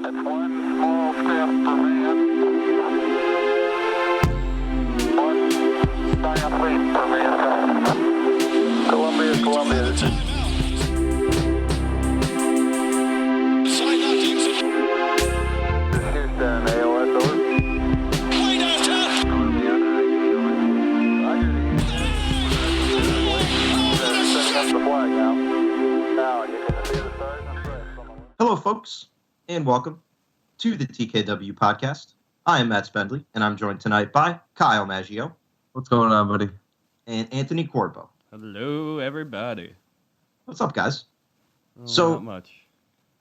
It's one small step for man, one giant leap for mankind. Columbia, this is Houston, AOS, over. Hello, folks, and welcome to the TKW Podcast. I am Matt Spendley, and I'm joined tonight by Kyle Maggio. What's going on, buddy? And Anthony Corbo. Hello, everybody. What's up, guys? Not much.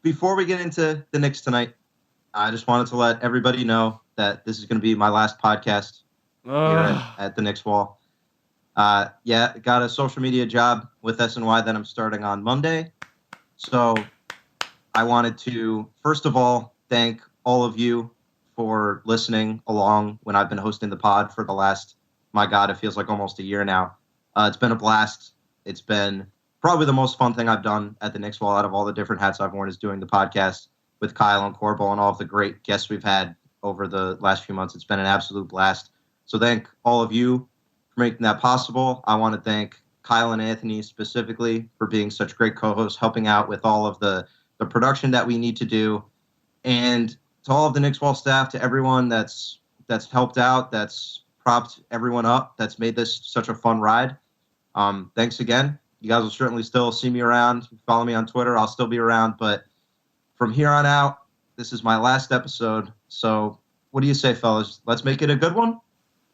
Before we get into the Knicks tonight, I just wanted to let everybody know that this is going to be my last podcast here at the Knicks Wall. Got a social media job with SNY that I'm starting on Monday. So I wanted to, first of all, thank all of you for listening along when I've been hosting the pod for the last, my God, it feels like almost a year now. It's been a blast. It's been probably the most fun thing I've done at the Knicks Wall out of all the different hats I've worn is doing the podcast with Kyle and Corbo and all of the great guests we've had over the last few months. It's been an absolute blast. So thank all of you for making that possible. I want to thank Kyle and Anthony specifically for being such great co-hosts, helping out with all of the production that we need to do. And to all of the Knicks Wall staff, to everyone that's helped out, that's propped everyone up, that's made this such a fun ride. Thanks again. You guys will certainly still see me around. Follow me on Twitter. I'll still be around. But from here on out, this is my last episode. So what do you say, fellas? Let's make it a good one?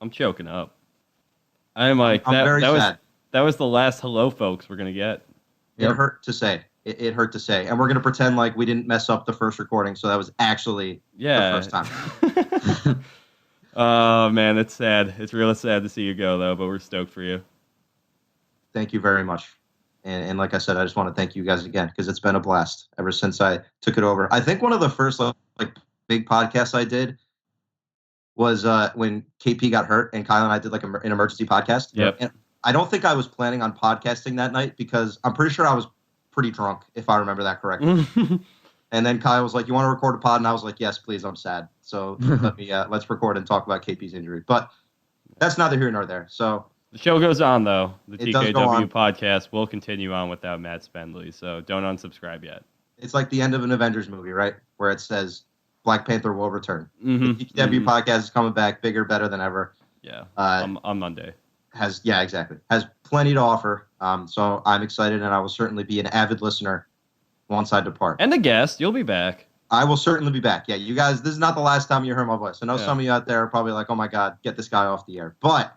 I'm choking up. I'm like, I'm very sad. That was the last hello, folks, we're going to get. It hurt to say. It hurt to say. And we're going to pretend like we didn't mess up the first recording. So that was actually the first time. Oh, man, it's sad. It's really sad to see you go, though, but we're stoked for you. Thank you very much. And like I said, I just want to thank you guys again because it's been a blast ever since I took it over. I think one of the first like big podcasts I did was when KP got hurt and Kyle and I did like an emergency podcast. Yep. And I don't think I was planning on podcasting that night because I'm pretty sure I was pretty drunk, if I remember that correctly. And then Kyle was like, "You want to record a pod?" And I was like, "Yes, please. I'm sad. So let's record and talk about KP's injury." But that's neither here nor there. So the show goes on, though. The TKW podcast will continue on without Matt Spendley, so don't unsubscribe yet. It's like the end of an Avengers movie, right? Where it says Black Panther will return. Mm-hmm. The TKW podcast is coming back bigger, better than ever. Yeah, on Monday. Has plenty to offer. So I'm excited, and I will certainly be an avid listener once I depart. And the guest, you'll be back. I will certainly be back. Yeah, you guys, this is not the last time you hear my voice. I know some of you out there are probably like, "Oh my God, get this guy off the air." But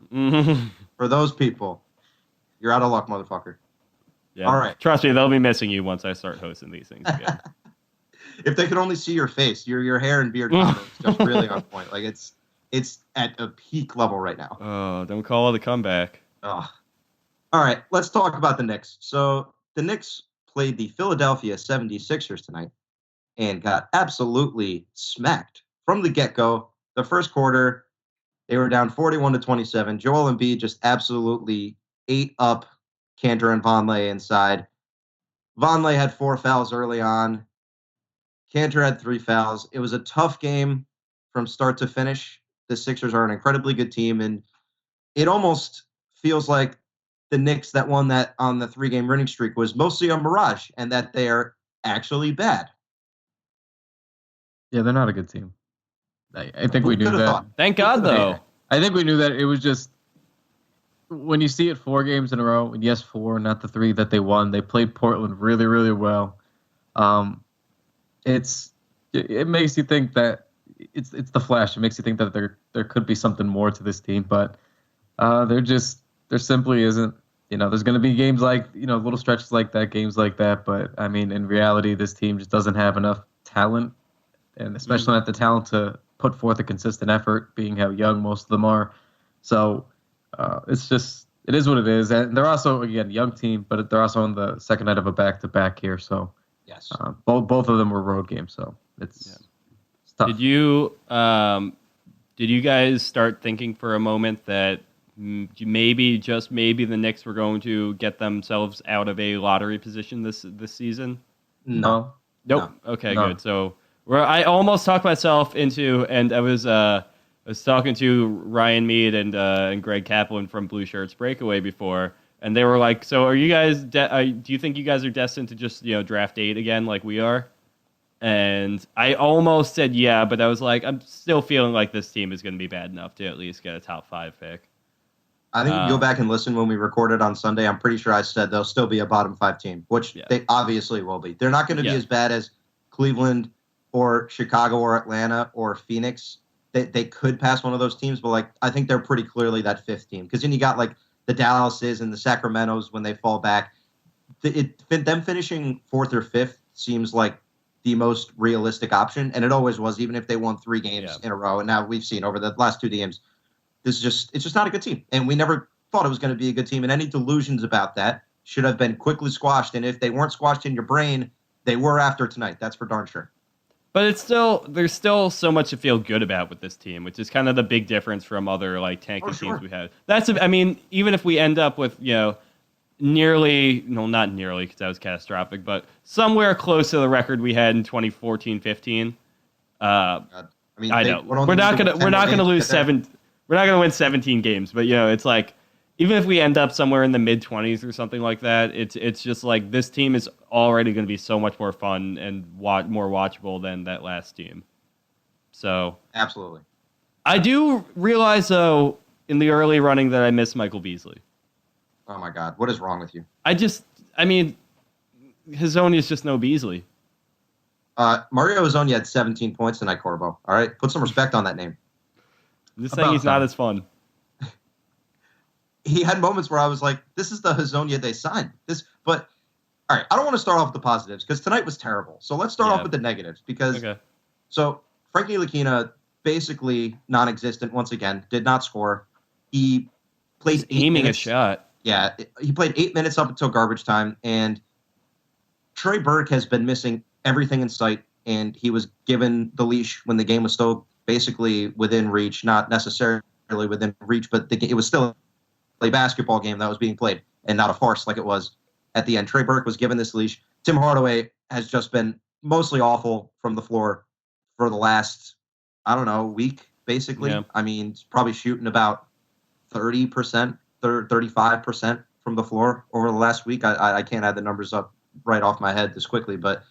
for those people, you're out of luck, motherfucker. Yeah. All right. Trust me, they'll be missing you once I start hosting these things again. If they could only see your face, your hair and beard combo is just really on point. Like it's at a peak level right now. Oh, don't call it a comeback. Oh. All right, let's talk about the Knicks. So the Knicks played the Philadelphia 76ers tonight and got absolutely smacked from the get-go. The first quarter, they were down 41-27. Joel Embiid just absolutely ate up Kanter and Vonleh inside. Vonleh had 4 fouls early on. Kanter had 3 fouls. It was a tough game from start to finish. The Sixers are an incredibly good team, and it almost feels like the Knicks that won that on the 3-game winning streak was mostly a mirage, and that they are actually bad. Yeah, they're not a good team. I think we knew that. Thought? Thank God, though. I think we knew that. It was just when you see it 4 games in a row, and yes, 4, not the 3 that they won. They played Portland really, really well. It makes you think that it's the flash. It makes you think that there could be something more to this team, but there simply isn't. You know, there's going to be games like, little stretches like that, games like that. But, I mean, in reality, this team just doesn't have enough talent, and especially not the talent to put forth a consistent effort, being how young most of them are. So it is what it is. And they're also, again, young team, but they're also on the second night of a back-to-back here. So yes, both of them were road games. So it's tough. Did you guys start thinking for a moment that maybe, just maybe, the Knicks were going to get themselves out of a lottery position this season? No. Nope. No. Okay, No. good. So Where I almost talked myself into, and I was talking to Ryan Mead and Greg Kaplan from Blue Shirts Breakaway before, and they were like, "So are you guys? Do you think you guys are destined to just draft 8 again like we are?" And I almost said yeah, but I was like, I'm still feeling like this team is going to be bad enough to at least get a top 5 pick. I think if you go back and listen when we recorded on Sunday, I'm pretty sure I said they'll still be a bottom 5 team, which they obviously will be. They're not going to be as bad as Cleveland or Chicago or Atlanta or Phoenix. They could pass one of those teams, but I think they're pretty clearly that 5th team. Because then you got the Dallases and the Sacramentos when they fall back. Them finishing 4th or 5th seems like the most realistic option, and it always was, even if they won 3 games in a row. And now we've seen over the last 2 games, it's just not a good team. And we never thought it was going to be a good team, and any delusions about that should have been quickly squashed. And if they weren't squashed in your brain, they were after tonight. That's for darn sure. But there's still so much to feel good about with this team, which is kind of the big difference from other tanking teams we had. Even if we end up with not nearly because that was catastrophic, but somewhere close to the record we had in 2014-15. I know we're not gonna lose 7. We're not gonna win 17 games, but it's even if we end up somewhere in the mid-20s or something like that, it's just this team is already going to be so much more fun and more watchable than that last team. So absolutely, I do realize though in the early running that I miss Michael Beasley. Oh my God, what is wrong with you? Hazonja is just no Beasley. Mario Hazonja had 17 points tonight, Corbo. All right, put some respect on that name. I'm just saying he's not as fun. He had moments where I was like, this is the Hazonja they signed. But all right, I don't want to start off with the positives because tonight was terrible. So let's start off with the negatives So Frankie Ntilikina, basically non-existent once again, did not score. He played 8 aiming minutes. A shot. Yeah, he played 8 minutes up until garbage time, and Trey Burke has been missing everything in sight, and he was given the leash when the game was still basically within reach, not necessarily within reach, but it was still a basketball game that was being played and not a farce like it was at the end. Trey Burke was given this leash. Tim Hardaway has just been mostly awful from the floor for the last, week, basically. Yeah. He's probably shooting about 30%, 35% from the floor over the last week. I can't add the numbers up right off my head this quickly, but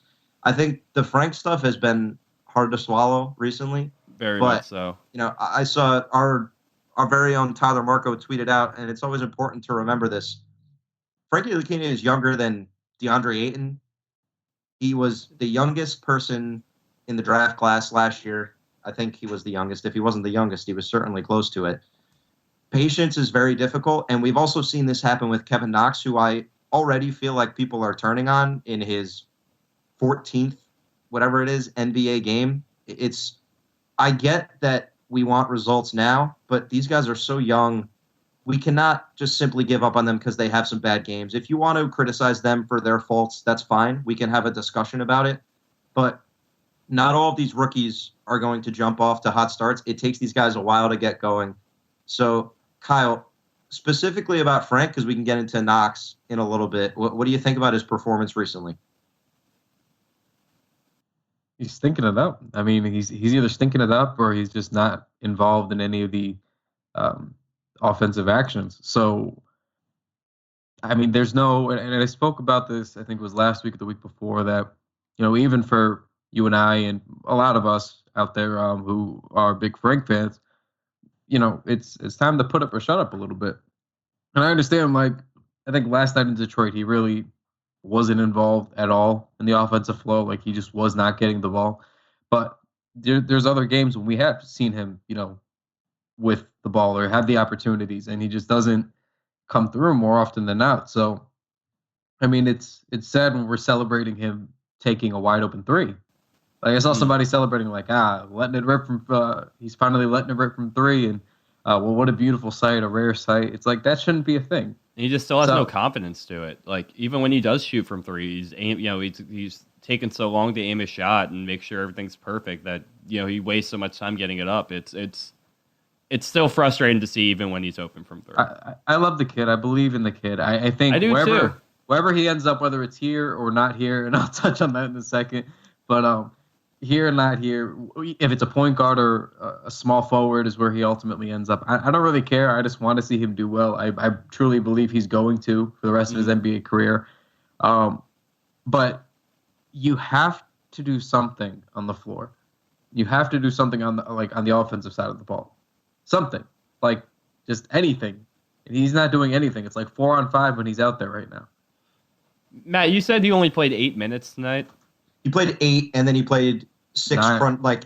I think the Frank stuff has been hard to swallow recently. Very much so. I saw our very own Tyler Marco tweeted out, and it's always important to remember this. Frankie Ntilikina is younger than DeAndre Ayton. He was the youngest person in the draft class last year. I think he was the youngest. If he wasn't the youngest, he was certainly close to it. Patience is very difficult, and we've also seen this happen with Kevin Knox, who I already feel like people are turning on in his 14th, whatever it is, NBA game. I get that we want results now, but these guys are so young. We cannot just simply give up on them because they have some bad games. If you want to criticize them for their faults, that's fine. We can have a discussion about it. But not all of these rookies are going to jump off to hot starts. It takes these guys a while to get going. So, Kyle, specifically about Frank, because we can get into Knox in a little bit, what do you think about his performance recently? He's stinking it up. He's either stinking it up or he's just not involved in any of the offensive actions. So, there's no, and I spoke about this, I think it was last week or the week before, that, even for you and I and a lot of us out there who are big Frank fans, it's time to put up or shut up a little bit. And I understand, I think last night in Detroit, he really wasn't involved at all in the offensive flow. He just was not getting the ball. But there's other games when we have seen him, with the ball or have the opportunities, and he just doesn't come through more often than not. So, it's sad when we're celebrating him taking a wide open 3. I saw somebody celebrating letting it rip from. He's finally letting it rip from 3, and what a beautiful sight, a rare sight. It's that shouldn't be a thing. He just still has no confidence to it. Even when he does shoot from 3, he's taken so long to aim a shot and make sure everything's perfect that he wastes so much time getting it up. It's still frustrating to see even when he's open from 3. I love the kid. I believe in the kid. I think I do wherever he ends up, whether it's here or not here, and I'll touch on that in a second. But here and not here. If it's a point guard or a small forward is where he ultimately ends up. I don't really care. I just want to see him do well. I truly believe he's going to for the rest of his NBA career. But you have to do something on the floor. You have to do something on the offensive side of the ball. Something. Like just anything. And he's not doing anything. It's like 4-on-5 when he's out there right now. Matt, you said he only played 8 minutes tonight. He played 8, and then he played 6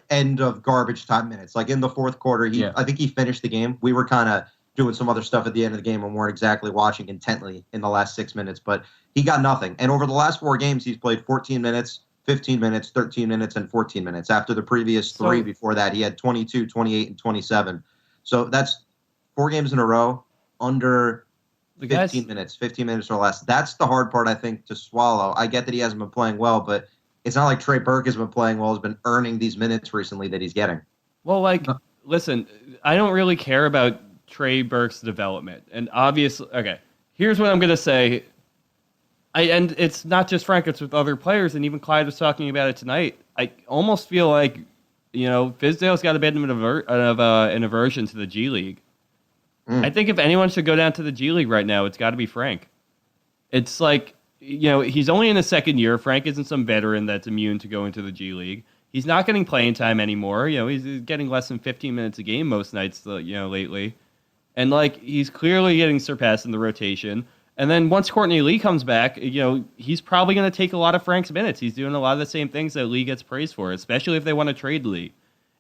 end of garbage time minutes. Like in the fourth quarter, I think he finished the game. We were kind of doing some other stuff at the end of the game and weren't exactly watching intently in the last 6 minutes, but he got nothing. And over the last 4 games, he's played 14 minutes, 15 minutes, 13 minutes, and 14 minutes. After the previous 3 before that, he had 22, 28, and 27. So that's 4 games in a row under 15 minutes or less. That's the hard part, I think, to swallow. I get that he hasn't been playing well, but it's not like Trey Burke has been playing well, has been earning these minutes recently that he's getting. Well, listen, I don't really care about Trey Burke's development. And obviously, okay, here's what I'm going to say. And it's not just Frank, it's with other players, and even Clyde was talking about it tonight. I almost feel like, Fizdale's got a bit of an aversion to the G League. I think if anyone should go down to the G League right now, it's got to be Frank. It's like, he's only in his second year. Frank isn't some veteran that's immune to going to the G League. He's not getting playing time anymore. He's getting less than 15 minutes a game most nights, lately. And, he's clearly getting surpassed in the rotation. And then once Courtney Lee comes back, he's probably going to take a lot of Frank's minutes. He's doing a lot of the same things that Lee gets praised for, especially if they want to trade Lee.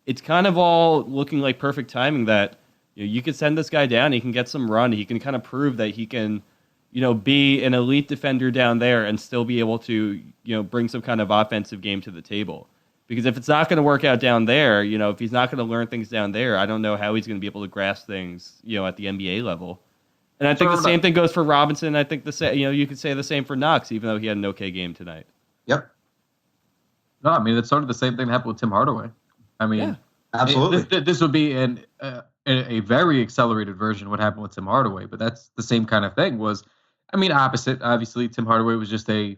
It's kind of all looking like perfect timing that you could send this guy down. He can get some run. He can kind of prove that he can, be an elite defender down there and still be able to, bring some kind of offensive game to the table. Because if it's not going to work out down there, if he's not going to learn things down there, I don't know how he's going to be able to grasp things, at the NBA level. And I think the same thing goes for Robinson. I think you could say the same for Knox, even though he had an okay game tonight. Yep. No, I mean, it's sort of the same thing that happened with Tim Hardaway. I mean, yeah, absolutely. This would be a very accelerated version of what happened with Tim Hardaway, but that's the same kind of thing. Opposite. Obviously, Tim Hardaway was just a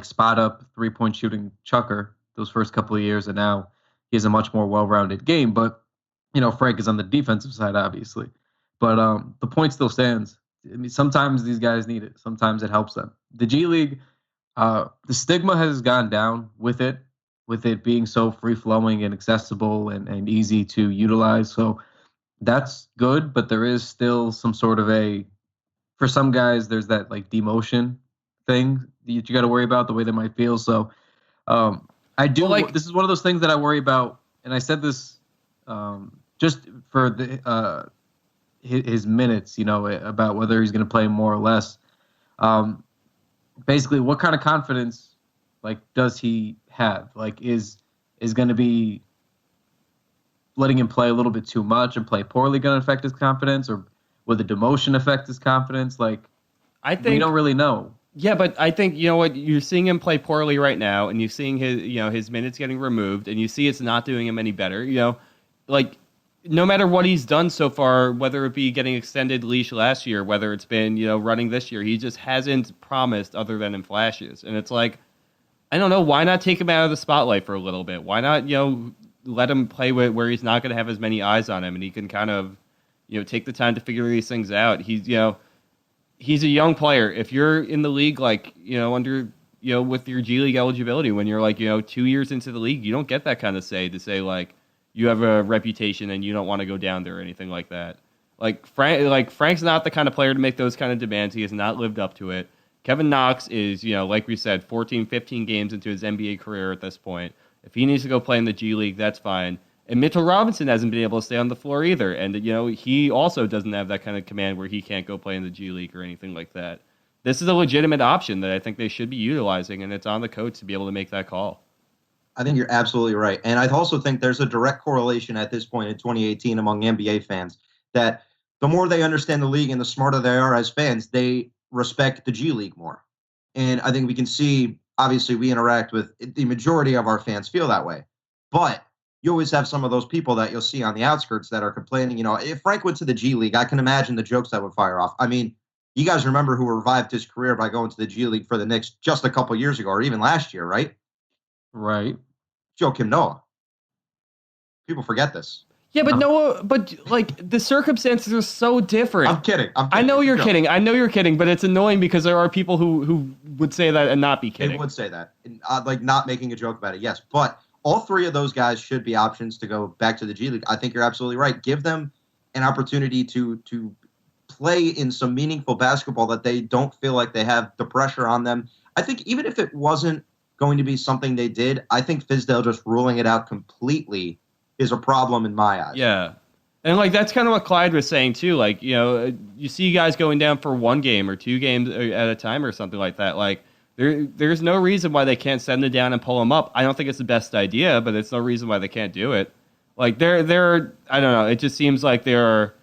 spot up 3-point shooting chucker those first couple of years, and now he has a much more well-rounded game. But Frank is on the defensive side, obviously. But the point still stands. I mean, sometimes these guys need it. Sometimes it helps them. The G League, the stigma has gone down with it being so free-flowing and accessible and easy to utilize. So that's good, but there is still some sort of for some guys, there's that demotion thing that you got to worry about, the way they might feel. So I do. This is one of those things that I worry about, and I said this just for the his minutes, about whether he's going to play more or less. Basically, what kind of confidence does he have? Is going to be letting him play a little bit too much and play poorly going to affect his confidence, or will the demotion affect his confidence? I think we don't really know. Yeah, but I think you're seeing him play poorly right now, and you're seeing his minutes getting removed, and you see it's not doing him any better. No matter what he's done so far, whether it be getting extended leash last year, whether it's been running this year, he just hasn't promised other than in flashes. And it's I don't know, why not take him out of the spotlight for a little bit? Why not let him play where he's not going to have as many eyes on him, and he can kind of take the time to figure these things out. He's a young player. If you're in the league under with your G League eligibility, when you're 2 years into the league, you don't get that kind of say to say you have a reputation and you don't want to go down there or anything like that. Frank's not the kind of player to make those kind of demands. He has not lived up to it. Kevin Knox is, like we said, 14, 15 games into his NBA career at this point. If he needs to go play in the G League, that's fine. And Mitchell Robinson hasn't been able to stay on the floor either. And, he also doesn't have that kind of command where he can't go play in the G League or anything like that. This is a legitimate option that I think they should be utilizing, and it's on the coach to be able to make that call. I think you're absolutely right. And I also think there's a direct correlation at this point in 2018 among NBA fans that the more they understand the league and the smarter they are as fans, they respect the G League more. And I think we can see, obviously, we interact with the majority of our fans feel that way. But you always have some of those people that you'll see on the outskirts that are complaining. If Frank went to the G League, I can imagine the jokes that would fire off. I mean, you guys remember who revived his career by going to the G League for the Knicks just a couple years ago, or even last year, right? Right. Joakim Noah. People forget this. Yeah, but Noah, like the circumstances are so different. I'm kidding. I know you're kidding. I know you're kidding, but it's annoying because there are people who would say that and not be kidding. They would say that, like not making a joke about it. Yes, but all three of those guys should be options to go back to the G League. I think you're absolutely right. Give them an opportunity to play in some meaningful basketball that they don't feel like they have the pressure on them. I think even if it wasn't going to be something they did, I think Fizdale just ruling it out completely is a problem in my eyes. Yeah. And, like, that's kind of what Clyde was saying, too. Like, you know, you see guys going down for 1 game or 2 games at a time or something like that. Like, there's no reason why they can't send it down and pull them up. I don't think it's the best idea, but it's no reason why they can't do it. Like, they're I don't know. It just seems like they're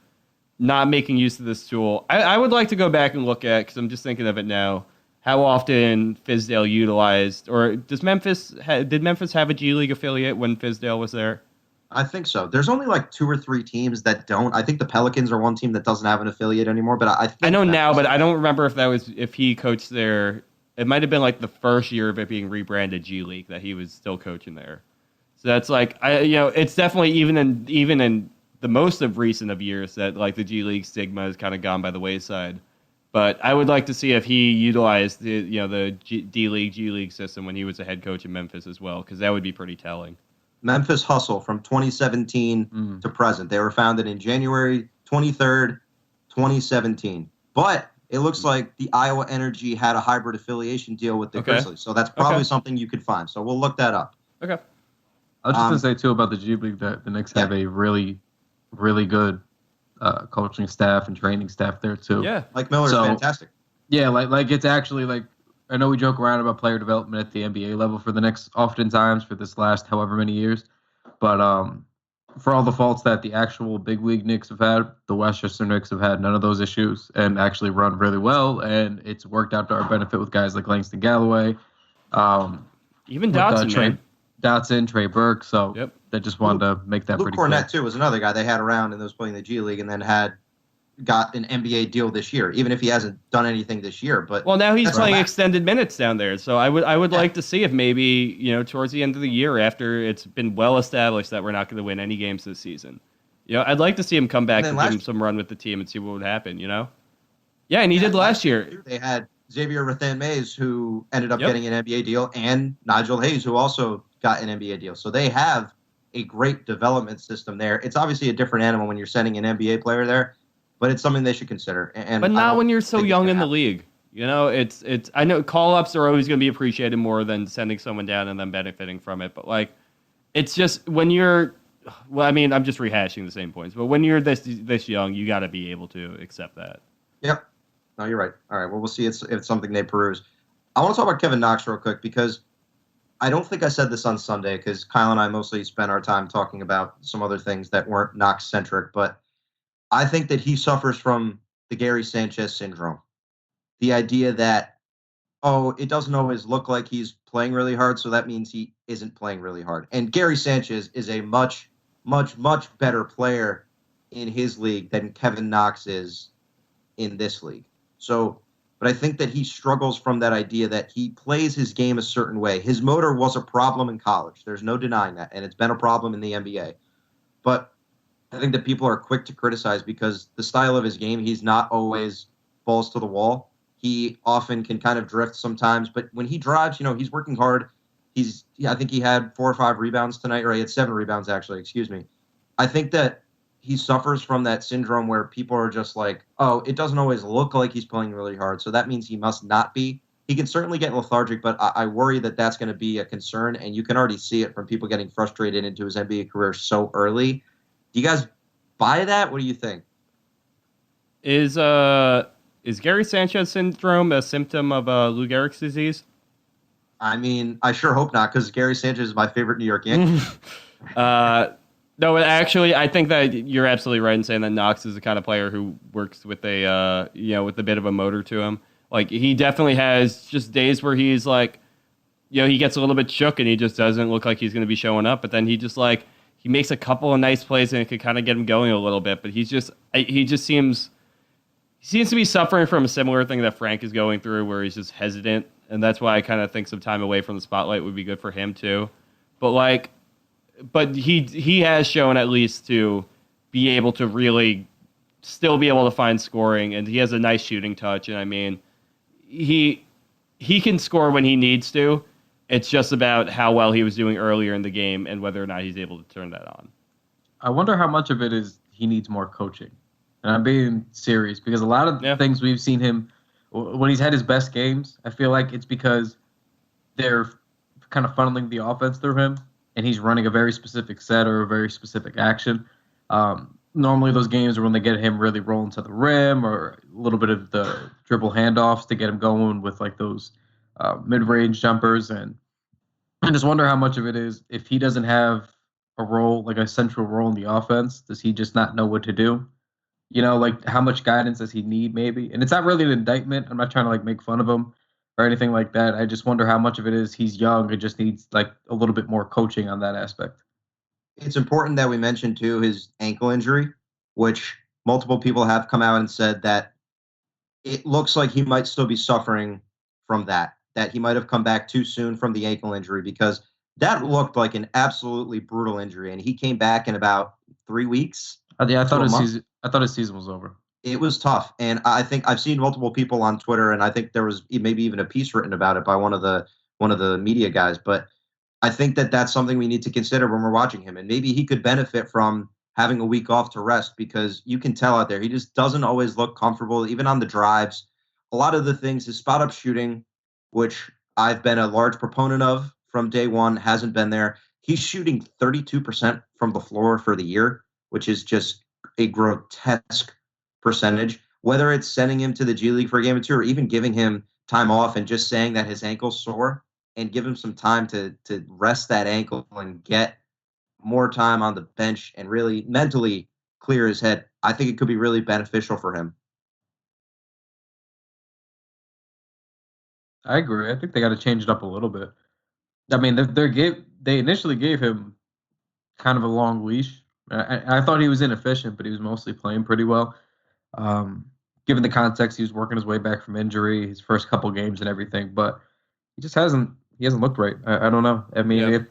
not making use of this tool. I would like to go back and look at, because I'm just thinking of it now, how often Fizdale utilized, or did Memphis have a G League affiliate when Fizdale was there? I think so. There's only like 2 or 3 teams that don't. I think the Pelicans are one team that doesn't have an affiliate anymore. But I know now, but I don't remember if he coached there. It might have been like the first year of it being rebranded G League that he was still coaching there. So that's like it's definitely even in the most of recent of years that like the G League stigma has kind of gone by the wayside. But I would like to see if he utilized the D League G League system when he was a head coach in Memphis as well, because that would be pretty telling. Memphis Hustle from 2017 to present. They were founded in January 23rd, 2017. But it looks like the Iowa Energy had a hybrid affiliation deal with the Grizzlies. So that's probably something you could find. So we'll look that up. Okay. I was just going to say, too, about the G League that the Knicks have a really, really good coaching staff and training staff there, too. Yeah. Mike Miller's fantastic. Yeah, like it's actually like, I know we joke around about player development at the NBA level for the Knicks oftentimes for this last however many years. But for all the faults that the actual big league Knicks have had, the Westchester Knicks have had none of those issues and actually run really well. And it's worked out to our benefit with guys like Langston Galloway. Even Dotson, Dotson, Trey Burke. So they just wanted to make that pretty clear. Luke Cornett, too, was another guy they had around and was playing the G League and then got an NBA deal this year, even if he hasn't done anything this year. But now he's playing extended minutes down there. So I would like to see if maybe, towards the end of the year, after it's been well established that we're not going to win any games this season, I'd like to see him come back and give him some run with the team and see what would happen, Yeah, and he did last year. They had Xavier Rathan-Mays, who ended up getting an NBA deal, and Nigel Hayes, who also got an NBA deal. So they have a great development system there. It's obviously a different animal when you're sending an NBA player there, but it's something they should consider. But not when you're so young in the league. It's. I know call-ups are always going to be appreciated more than sending someone down and then benefiting from it. But like, it's just when you're. Well, I mean, I'm just rehashing the same points. But when you're this young, you got to be able to accept that. Yep. No, you're right. All right. Well, we'll see. If it's something they peruse. I want to talk about Kevin Knox real quick because I don't think I said this on Sunday because Kyle and I mostly spent our time talking about some other things that weren't Knox-centric, but I think that he suffers from the Gary Sanchez syndrome. The idea that, it doesn't always look like he's playing really hard, so that means he isn't playing really hard. And Gary Sanchez is a much, much, much better player in his league than Kevin Knox is in this league. But I think that he struggles from that idea that he plays his game a certain way. His motor was a problem in college. There's no denying that, and it's been a problem in the NBA. But I think that people are quick to criticize because the style of his game, he's not always balls to the wall. He often can kind of drift sometimes, but when he drives, he's working hard. I think he had 4 or 5 rebounds tonight, or he had 7 rebounds actually, excuse me. I think that he suffers from that syndrome where people are just like, it doesn't always look like he's playing really hard, so that means he must not be. He can certainly get lethargic, but I worry that that's going to be a concern, and you can already see it from people getting frustrated into his NBA career so early. Do you guys buy that? What do you think? Is Gary Sanchez syndrome a symptom of Lou Gehrig's disease? I mean, I sure hope not, because Gary Sanchez is my favorite New York Yankee. No, actually, I think that you're absolutely right in saying that Knox is the kind of player who works with with a bit of a motor to him. Like, he definitely has just days where he's like, he gets a little bit shook and he just doesn't look like he's going to be showing up. But then he just he makes a couple of nice plays and it could kind of get him going a little bit. But he just seems to be suffering from a similar thing that Frank is going through, where he's just hesitant, and that's why I kind of think some time away from the spotlight would be good for him too. But he has shown at least to be able to really still be able to find scoring, and he has a nice shooting touch. And I mean, he can score when he needs to. It's just about how well he was doing earlier in the game and whether or not he's able to turn that on. I wonder how much of it is he needs more coaching. And I'm being serious because a lot of things we've seen him when he's had his best games, I feel like it's because they're kind of funneling the offense through him, and he's running a very specific set or a very specific action. Normally those games are when they get him really rolling to the rim or a little bit of the dribble handoffs to get him going with like those mid-range jumpers. And I just wonder how much of it is if he doesn't have a role, like a central role in the offense, does he just not know what to do? You know, like how much guidance does he need maybe? And it's not really an indictment. I'm not trying to like make fun of him or anything like that. I just wonder how much of it is he's young and just needs like a little bit more coaching on that aspect. It's important that we mention, too, his ankle injury, which multiple people have come out and said that it looks like he might still be suffering from that he might have come back too soon from the ankle injury because that looked like an absolutely brutal injury. And he came back in about 3 weeks. Yeah, I thought his season was over. It was tough. And I think I've seen multiple people on Twitter, and I think there was maybe even a piece written about it by one of the media guys. But I think that that's something we need to consider when we're watching him. And maybe he could benefit from having a week off to rest because you can tell out there he just doesn't always look comfortable, even on the drives. A lot of the things, his spot-up shooting, which I've been a large proponent of from day one, hasn't been there. He's shooting 32% from the floor for the year, which is just a grotesque percentage. Whether it's sending him to the G League for a game or two or even giving him time off and just saying that his ankle's sore and give him some time to rest that ankle and get more time on the bench and really mentally clear his head, I think it could be really beneficial for him. I agree. I think they got to change it up a little bit. I mean, they initially gave him kind of a long leash. I thought he was inefficient, but he was mostly playing pretty well. Given the context, he was working his way back from injury, his first couple games and everything, but he just hasn't looked right. I don't know. I mean,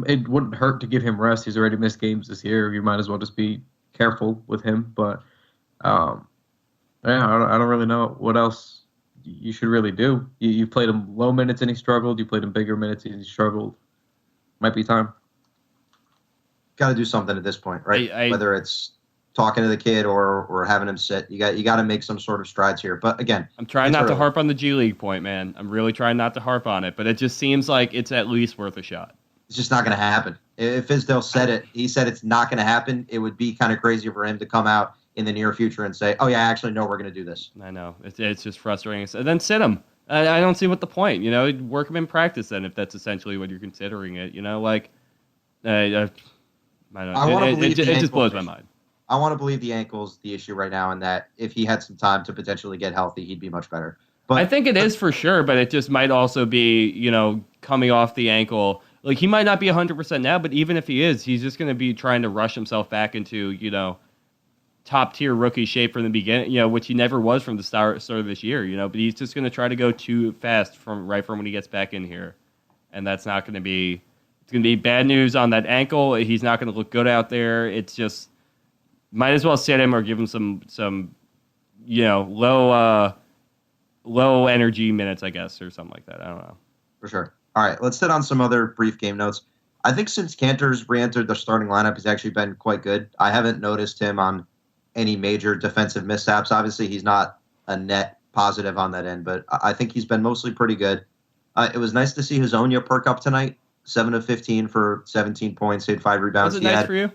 it wouldn't hurt to give him rest. He's already missed games this year. You might as well just be careful with him. But I don't really know what else you should really do. You played him low minutes and he struggled. You played him bigger minutes and he struggled. Might be time. Got to do something at this point, right? Whether it's talking to the kid or having him sit, you got to make some sort of strides here. But again, I'm trying not to harp on the G League point, man. I'm really trying not to harp on it, but it just seems like it's at least worth a shot. It's just not going to happen. If Fizdale said it, he said it's not going to happen. It would be kind of crazy for him to come out in the near future and say, "Oh yeah, actually, no, we're going to do this." I know it's just frustrating. And then sit him. I don't see what the point. You know, work him in practice then if that's essentially what you're considering it. You know, like I don't know. It just blows my mind. I want to believe the ankle's the issue right now, and that if he had some time to potentially get healthy, he'd be much better. But I think it is for sure, but it just might also be, you know, coming off the ankle. Like, he might not be 100% now, but even if he is, he's just going to be trying to rush himself back into, you know, top-tier rookie shape from the beginning, you know, which he never was from the start of this year, you know, but he's just going to try to go too fast from when he gets back in here. And that's not going to be, it's going to be bad news on that ankle. He's not going to look good out there. It's just, might as well sit him or give him some you know, low energy minutes, I guess, or something like that. I don't know. For sure. All right, let's hit on some other brief game notes. I think since Kanter's re-entered the starting lineup, he's actually been quite good. I haven't noticed him on any major defensive mishaps. Obviously, he's not a net positive on that end, but I think he's been mostly pretty good. It was nice to see Hazonja perk up tonight, 7 of 15 for 17 points, had 5 rebounds. Was it nice for you?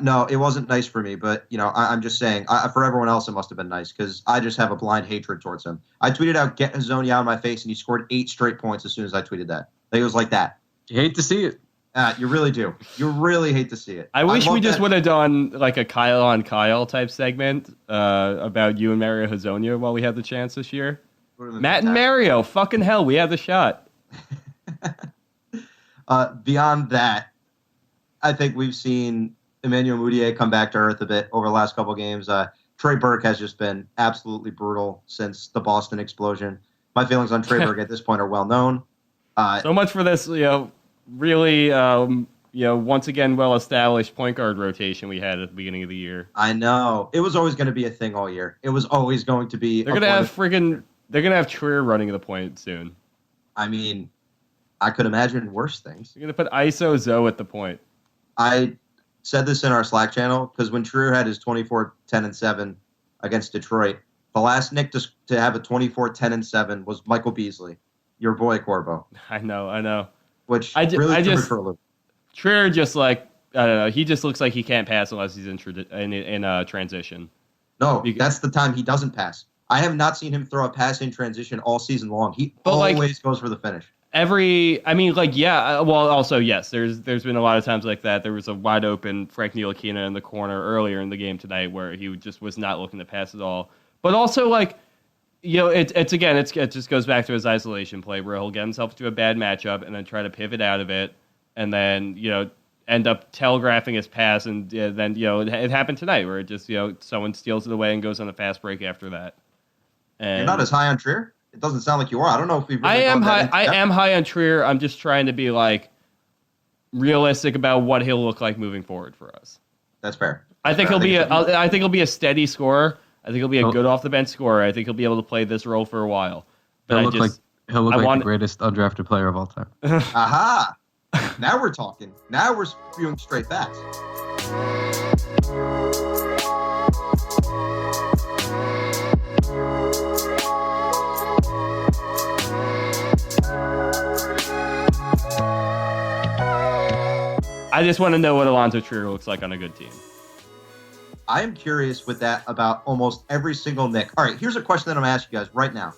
No, it wasn't nice for me, but you know, I'm just saying, for everyone else, it must have been nice because I just have a blind hatred towards him. I tweeted out, "Get Hazonja out of my face," and he scored 8 straight points as soon as I tweeted that. Like, it was like that. You hate to see it. You really do. You really hate to see it. I wish we just would have done like a Kyle on Kyle type segment about you and Mario Hazonja while we had the chance this year. Matt and Mario, fucking hell, we had the shot. Beyond that, I think we've seen Emmanuell Mudiay come back to earth a bit over the last couple of games. Trey Burke has just been absolutely brutal since the Boston explosion. My feelings on Trey Burke at this point are well known. So much for this, you know, really, once again, well-established point guard rotation we had at the beginning of the year. I know. It was always going to be a thing all year. It was always going to be. They're gonna have Trey running the point soon. I mean, I could imagine worse things. You're gonna put ISO Zoe at the point. I said this in our Slack channel because when Trier had his 24, 10, and 7 against Detroit, the last Knick to have a 24, 10, and 7 was Michael Beasley, your boy Corbo. I know. Which really threw me for a loop. Trier just I don't know. He just looks like he can't pass unless he's in transition. No, that's the time he doesn't pass. I have not seen him throw a pass in transition all season long. He always goes for the finish. Also, yes, there's been a lot of times like that. There was a wide open Frank Ntilikina in the corner earlier in the game tonight where he just was not looking to pass at all. But also, it just goes back to his isolation play where he'll get himself to a bad matchup and then try to pivot out of it and then, end up telegraphing his pass. And then, it happened tonight where it just, someone steals it away and goes on a fast break after that. And you're not as high on Trier? It doesn't sound like you are. I don't know if we've really I am high on Trier. I'm just trying to be realistic about what he'll look like moving forward for us. That's fair. I think he'll be a steady scorer. I think he'll be a good off the bench scorer. I think he'll be able to play this role for a while. But he'll look like the greatest undrafted player of all time. Aha! Now we're talking. Now we're spewing straight facts. I just want to know what Alonzo Trier looks like on a good team. I am curious with that about almost every single Knick. All right, here's a question that I'm going to ask you guys right now.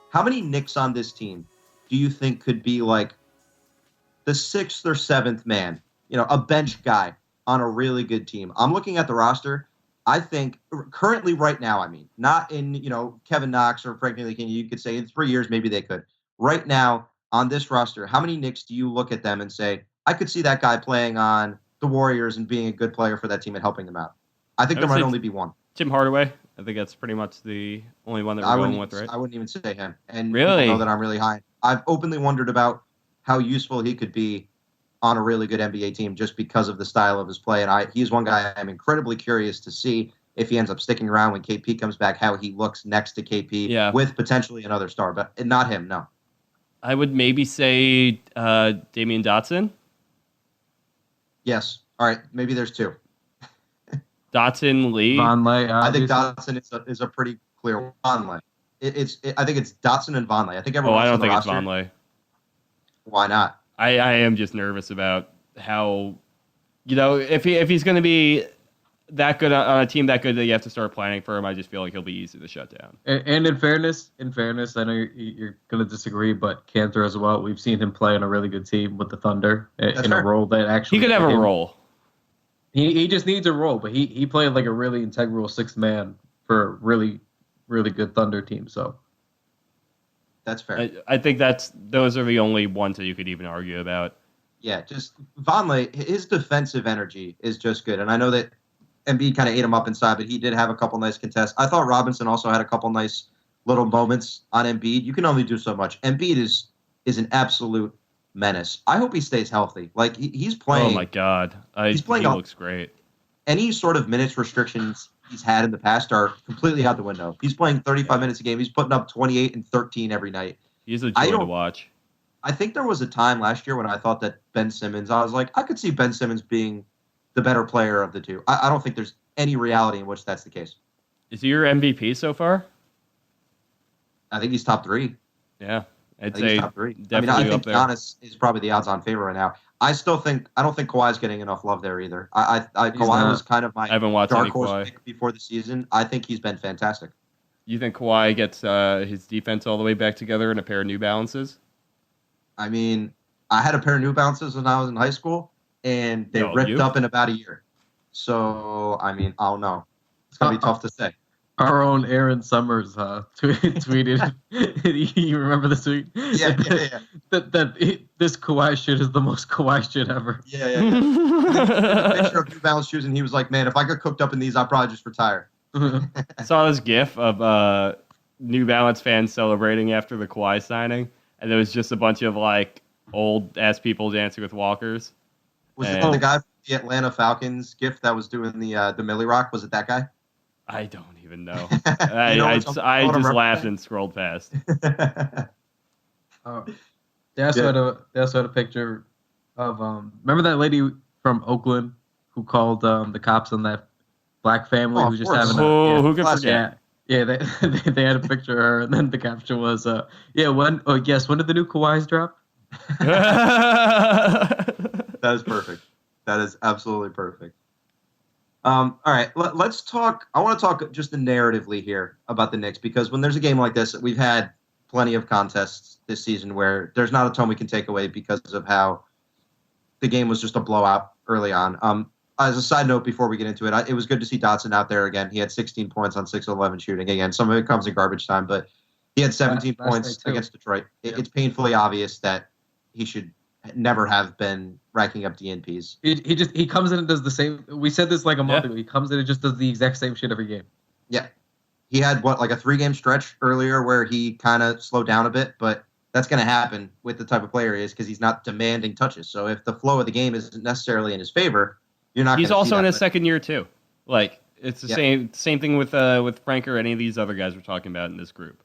How many Knicks on this team do you think could be the 6th or 7th man, a bench guy on a really good team? I'm looking at the roster. I think currently right now, not in, Kevin Knox or Frank Ntilikina, you could say in 3 years, maybe they could. Right now on this roster, how many Knicks do you look at them and say, I could see that guy playing on the Warriors and being a good player for that team and helping them out? I think there might only be one. Tim Hardaway. I think that's pretty much the only one that we're going with, right? I wouldn't even say him. And really? People know that I'm really high. I've openly wondered about how useful he could be on a really good NBA team just because of the style of his play. And he's one guy I'm incredibly curious to see if he ends up sticking around when KP comes back, how he looks next to KP with potentially another star. But not him, no. I would maybe say Damian Dotson. Yes. All right. Maybe there's two. Dotson, Lee. Vonleh, I think Dotson is a pretty clear Vonleh. I think it's Dotson and Vonleh. I think everyone. I don't think it's Vonleh. Why not? I am just nervous about how, if he's going to be that good on a team that good that you have to start planning for him. I just feel like he'll be easy to shut down. And in fairness, I know you're going to disagree, but Kanter as well. We've seen him play on a really good team with the Thunder in a role that actually he could have a role. He just needs a role, but he played like a really integral sixth man for a really, really good Thunder team. So that's fair. I think those are the only ones that you could even argue about. Yeah, just Vonleh, his defensive energy is just good, and I know that Embiid kind of ate him up inside, but he did have a couple nice contests. I thought Robinson also had a couple nice little moments on Embiid. You can only do so much. Embiid is an absolute menace. I hope he stays healthy. Like he's playing. Oh my God, he looks great. Any sort of minutes restrictions he's had in the past are completely out the window. He's playing 35 minutes a game. He's putting up 28 and 13 every night. He's a joy to watch. I think there was a time last year when I thought that Ben Simmons, I was like, I could see Ben Simmons being the better player of the two. I don't think there's any reality in which that's the case. Is he your MVP so far? I think he's top 3. Yeah. I'd say top 3. Definitely I think Giannis is probably the odds-on favorite right now. I don't think Kawhi's getting enough love there either. Kawhi was kind of my dark horse pick before the season. I think he's been fantastic. You think Kawhi gets his defense all the way back together in a pair of New Balances? I mean, I had a pair of New Balances when I was in high school, and they ripped up in about a year. So, I mean, I don't know. It's going to be tough to say. Our own Aaron Summers tweeted. You remember this tweet? Yeah. That this Kawhi shit is the most Kawhi shit ever. Yeah. The picture of New Balance shoes, and he was like, man, if I got cooked up in these, I'd probably just retire. I saw this GIF of New Balance fans celebrating after the Kawhi signing, and there was just a bunch of, like, old ass people dancing with walkers. Was it the guy from the Atlanta Falcons gift that was doing the Millie Rock? Was it that guy? I don't even know. I just laughed and scrolled past. They also had a picture of remember that lady from Oakland who called the cops on that black family who just having who could forget? Yeah, they had a picture of her, and then the caption was when did the new Kawhis drop? That is perfect. That is absolutely perfect. All right, let's talk. I want to talk just narratively here about the Knicks, because when there's a game like this, we've had plenty of contests this season where there's not a ton we can take away because of how the game was just a blowout early on. As a side note, before we get into it, it was good to see Dotson out there again. He had 16 points on 6-11 shooting. Again, some of it comes in garbage time, but he had 17 points against Detroit. It's painfully obvious that he should never have been racking up DNPs. He comes in and does the same. We said this like a month ago. He comes in and just does the exact same shit every game. Yeah. He had, like a 3-game stretch earlier where he kind of slowed down a bit, but that's going to happen with the type of player he is because he's not demanding touches. So if the flow of the game isn't necessarily in his favor, you're not. He's also in his second year too. Like it's the same thing with Frank or any of these other guys we're talking about in this group.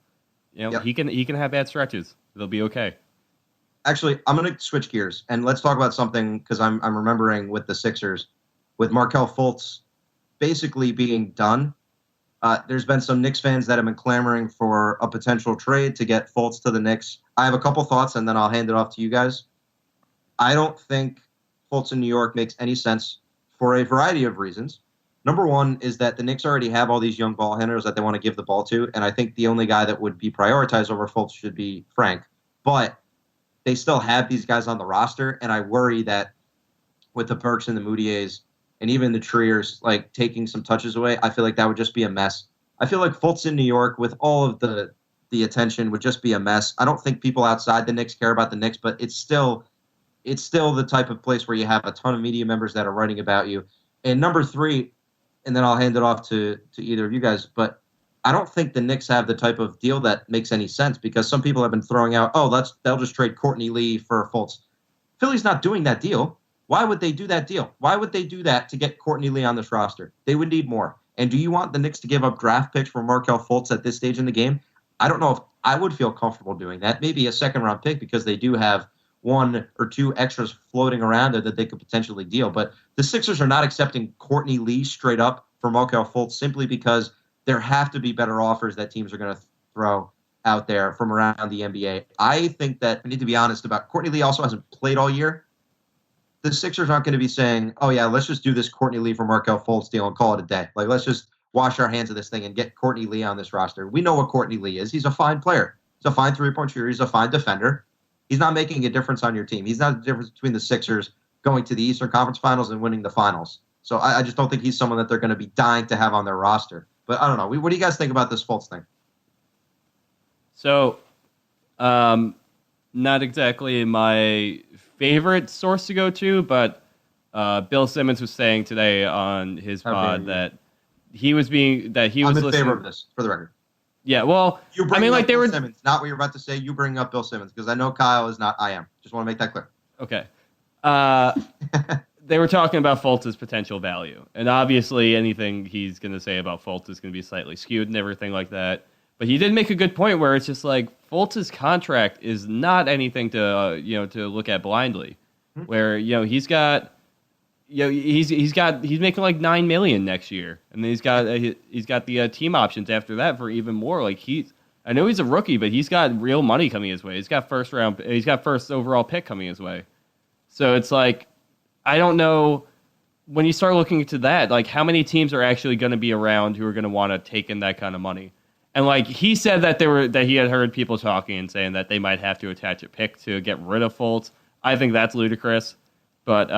You know, he can have bad stretches. They'll be okay. Actually, I'm going to switch gears and let's talk about something because I'm remembering with the Sixers, with Markelle Fultz basically being done. There's been some Knicks fans that have been clamoring for a potential trade to get Fultz to the Knicks. I have a couple thoughts, and then I'll hand it off to you guys. I don't think Fultz in New York makes any sense for a variety of reasons. Number one is that the Knicks already have all these young ball handlers that they want to give the ball to, and I think the only guy that would be prioritized over Fultz should be Frank. But they still have these guys on the roster, and I worry that with the Burks and the Mudiays, and even the Triers, like taking some touches away, I feel like that would just be a mess. I feel like Fultz in New York with all of the attention would just be a mess. I don't think people outside the Knicks care about the Knicks, but it's still the type of place where you have a ton of media members that are writing about you. And number three, and then I'll hand it off to either of you guys, but I don't think the Knicks have the type of deal that makes any sense because some people have been throwing out, they'll just trade Courtney Lee for Fultz. Philly's not doing that deal. Why would they do that deal? Why would they do that to get Courtney Lee on this roster? They would need more. And do you want the Knicks to give up draft picks for Markelle Fultz at this stage in the game? I don't know if I would feel comfortable doing that. Maybe a second-round pick because they do have 1 or 2 extras floating around there that they could potentially deal. But the Sixers are not accepting Courtney Lee straight up for Markelle Fultz simply because there have to be better offers that teams are going to throw out there from around the NBA. I think that we need to be honest about Courtney Lee also hasn't played all year. The Sixers aren't going to be saying, let's just do this Courtney Lee for Markelle Fultz deal and call it a day. Like, let's just wash our hands of this thing and get Courtney Lee on this roster. We know what Courtney Lee is. He's a fine player. He's a fine three-point shooter. He's a fine defender. He's not making a difference on your team. He's not the difference between the Sixers going to the Eastern Conference Finals and winning the Finals. So I just don't think he's someone that they're going to be dying to have on their roster. But I don't know. What do you guys think about this Fultz thing? So, not exactly my favorite source to go to, but Bill Simmons was saying today on his pod that I'm in favor of this, for the record. Yeah, well, I mean, like Bill Simmons, not what you're about to say. You bring up Bill Simmons because I know Kyle is not. I am. Just want to make that clear. Okay. They were talking about Fultz's potential value, and obviously anything he's going to say about Fultz is going to be slightly skewed and everything like that. But he did make a good point where it's just like Fultz's contract is not anything to to look at blindly. Mm-hmm. Where he's got he's making like $9 million next year, and then he's got the team options after that for even more. Like I know he's a rookie, but he's got real money coming his way. He's got first overall pick coming his way. So it's like, I don't know, when you start looking into that, like how many teams are actually going to be around who are going to want to take in that kind of money? And like he said that he had heard people talking and saying that they might have to attach a pick to get rid of Fultz. I think that's ludicrous, but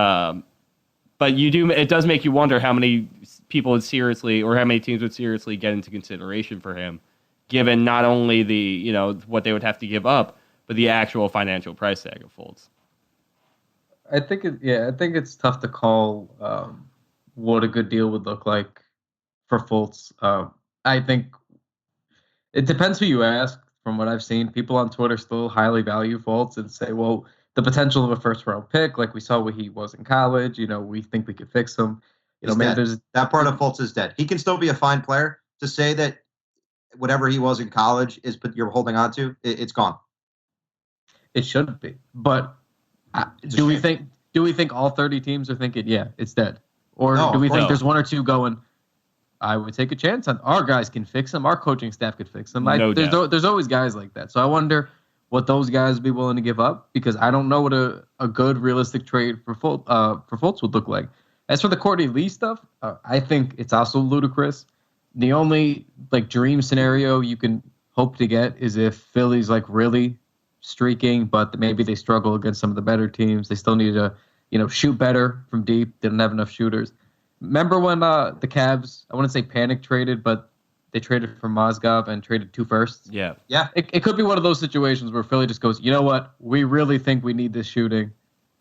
it does make you wonder how many people would seriously, or how many teams would seriously get into consideration for him, given not only the what they would have to give up, but the actual financial price tag of Fultz. I think it's tough to call what a good deal would look like for Fultz. I think it depends who you ask. From what I've seen, people on Twitter still highly value Fultz and say, well, the potential of a first-round pick. Like we saw what he was in college. We think we could fix him. Maybe there's that part of Fultz is dead. He can still be a fine player. To say that whatever he was in college is you're holding on to, it's gone. It should be, but do we think all 30 teams are thinking, yeah, it's dead, or do we think there's one or two going, I would take a chance on our guys can fix him, our coaching staff could fix him. There's always guys like that, so I wonder what those guys would be willing to give up, because I don't know what a good realistic trade for Fultz would look like. As for the Courtney Lee stuff, I think it's also ludicrous. The only dream scenario you can hope to get is if Philly's really streaking, but maybe they struggle against some of the better teams. They still need to, shoot better from deep. Didn't have enough shooters. Remember when the Cavs, I wouldn't say panic traded, but they traded for Mozgov and traded 2 firsts? Yeah. It could be one of those situations where Philly just goes, you know what? We really think we need this shooting,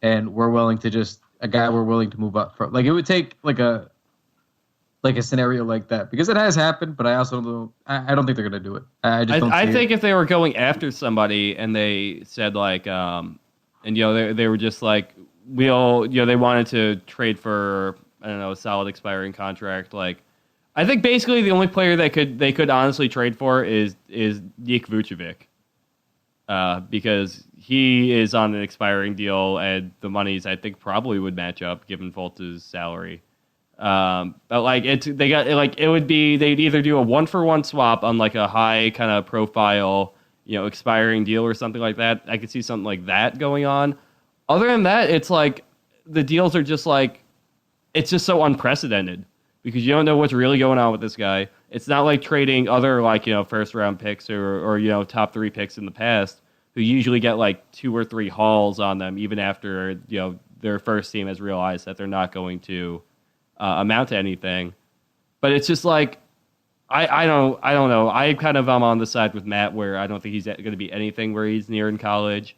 and we're willing to we're willing to move up for. It would take a scenario like that, because it has happened, but I also don't think they're going to do it. I think if they were going after somebody and they said they were just we all, they wanted to trade for, I don't know, a solid expiring contract. I think basically the only player they could honestly trade for is Nik Vucevic, because he is on an expiring deal and the monies I think probably would match up given Fultz's salary. But it would be, they'd either do a 1-for-1 swap on a high kind of profile, expiring deal or something like that. I could see something like that going on. Other than that, it's the deals are just it's just so unprecedented because you don't know what's really going on with this guy. It's not like trading other first round picks or top 3 picks in the past who usually get 2 or 3 hauls on them even after their first team has realized that they're not going to amount to anything. But it's just I don't know. I kind of am on the side with Matt where I don't think he's going to be anything where he's near in college.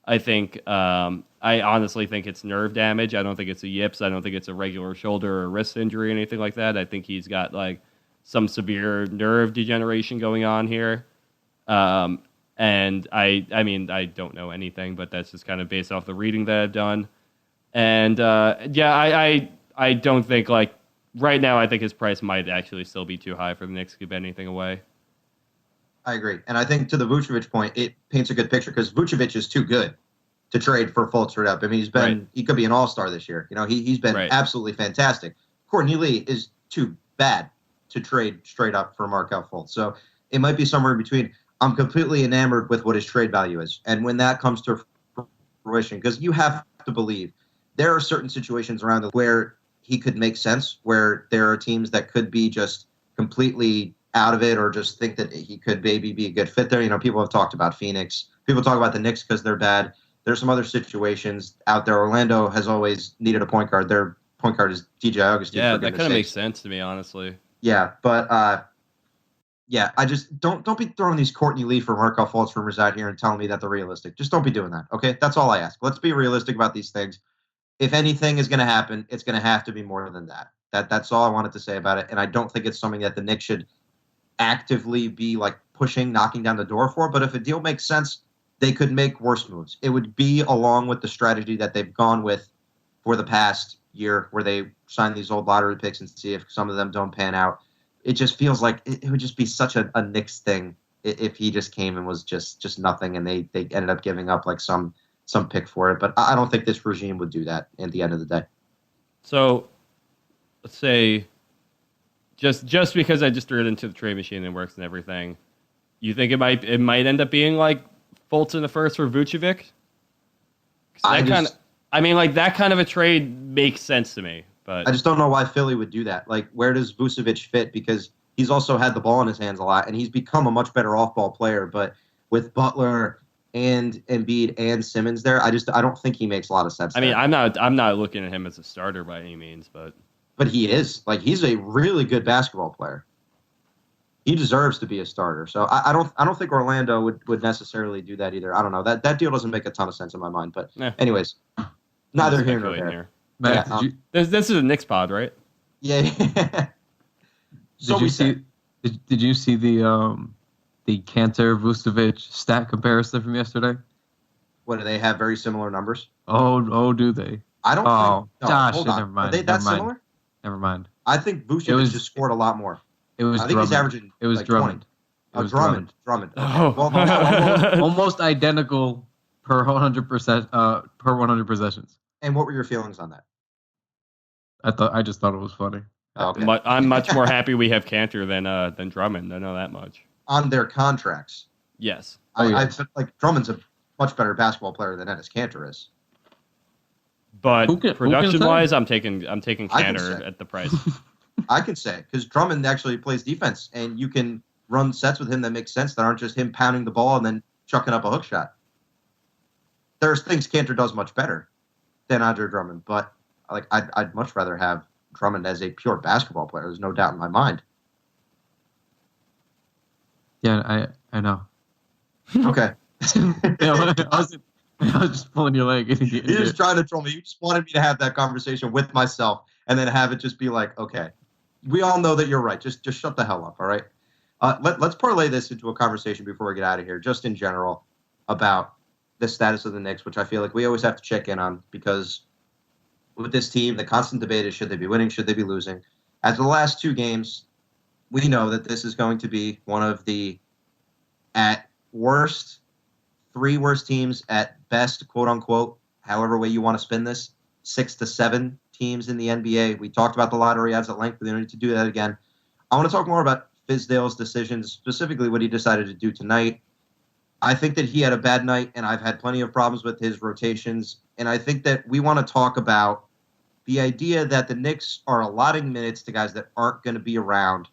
I think I honestly think it's nerve damage. I don't think it's a yips. I don't think it's a regular shoulder or wrist injury or anything like that. I think he's got some severe nerve degeneration going on here. And I don't know anything, but that's just kind of based off the reading that I've done. And I don't think right now, I think his price might actually still be too high for the Knicks to give anything away. I agree. And I think to the Vucevic point, it paints a good picture because Vucevic is too good to trade for Fultz right up. I mean, he could be an all-star this year. He's been absolutely fantastic. Courtney Lee is too bad to trade straight up for Markelle Fultz. So it might be somewhere in between. I'm completely enamored with what his trade value is. And when that comes to fruition, because you have to believe there are certain situations around where he could make sense, where there are teams that could be just completely out of it or just think that he could maybe be a good fit there. People have talked about Phoenix. People talk about the Knicks because they're bad. There's some other situations out there. Orlando has always needed a point guard. Their point guard is DJ Augustine. Yeah, that kind of makes sense to me, honestly. Yeah, but I just don't be throwing these Courtney Lee for Markelle Fultz rumors out here and telling me that they're realistic. Just don't be doing that, okay? That's all I ask. Let's be realistic about these things. If anything is going to happen, it's going to have to be more than that. That's all I wanted to say about it, and I don't think it's something that the Knicks should actively be pushing, knocking down the door for. But if a deal makes sense, they could make worse moves. It would be along with the strategy that they've gone with for the past year where they sign these old lottery picks and see if some of them don't pan out. It just feels like it would just be such a Knicks thing if he just came and was just nothing and they ended up giving up some pick for it. But I don't think this regime would do that at the end of the day. So let's say just because I just threw it into the trade machine and it works and everything, you think it might end up being Fultz in the first for Vucevic? That kind of a trade makes sense to me. But I just don't know why Philly would do that. Where does Vucevic fit? Because he's also had the ball in his hands a lot, and he's become a much better off-ball player. But with Butler and Embiid and Simmons there, I don't think he makes a lot of sense. I'm not looking at him as a starter by any means, but he is. He's a really good basketball player. He deserves to be a starter. So I don't think Orlando would necessarily do that either. I don't know. That deal doesn't make a ton of sense in my mind. But anyways, neither here nor there. Matt, this is a Knicks pod, right? Yeah. Did you see the Kanter Vucevic stat comparison from yesterday? What, do they have very similar numbers? Oh, do they? I don't think. No, gosh, hold on. never mind. Are they that similar? Never mind. I think Vucevic just scored a lot more. It was I think Drummond. he's averaging It was like Drummond. 20. Drummond. Drummond. Okay. Oh. Well, Almost identical per 100% per 100 possessions. and what were your feelings on that? I just thought it was funny. Okay. I'm much more happy we have Kanter than Drummond. I know that much. On their contracts. Yes. I feel like Drummond's a much better basketball player than Enes Kanter is. But Who can production-wise, say? I'm taking Kanter at the price. I can say, because Drummond actually plays defense, and you can run sets with him that make sense that aren't just him pounding the ball and then chucking up a hook shot. There's things Kanter does much better than Andre Drummond, but like I'd much rather have Drummond as a pure basketball player. There's no doubt in my mind. Yeah, I know. Okay. I was just pulling your leg. You're just trying to troll me. You just wanted me to have that conversation with myself and then have it just be like, okay, we all know that you're right. Just shut the hell up, all right? Let's parlay this into a conversation before we get out of here, just in general, about the status of the Knicks, which I feel like we always have to check in on because with this team, the constant debate is should they be winning, should they be losing? After the last two games, we know that this is going to be one of the, at worst, three worst teams, at best, quote unquote, however way you want to spin this, 6 to 7 teams in the NBA. We talked about the lottery odds at length, but we don't need to do that again. I want to talk more about Fizdale's decisions, specifically what he decided to do tonight. I think that he had a bad night, and I've had plenty of problems with his rotations. And I think that we want to talk about the idea that the Knicks are allotting minutes to guys that aren't going to be around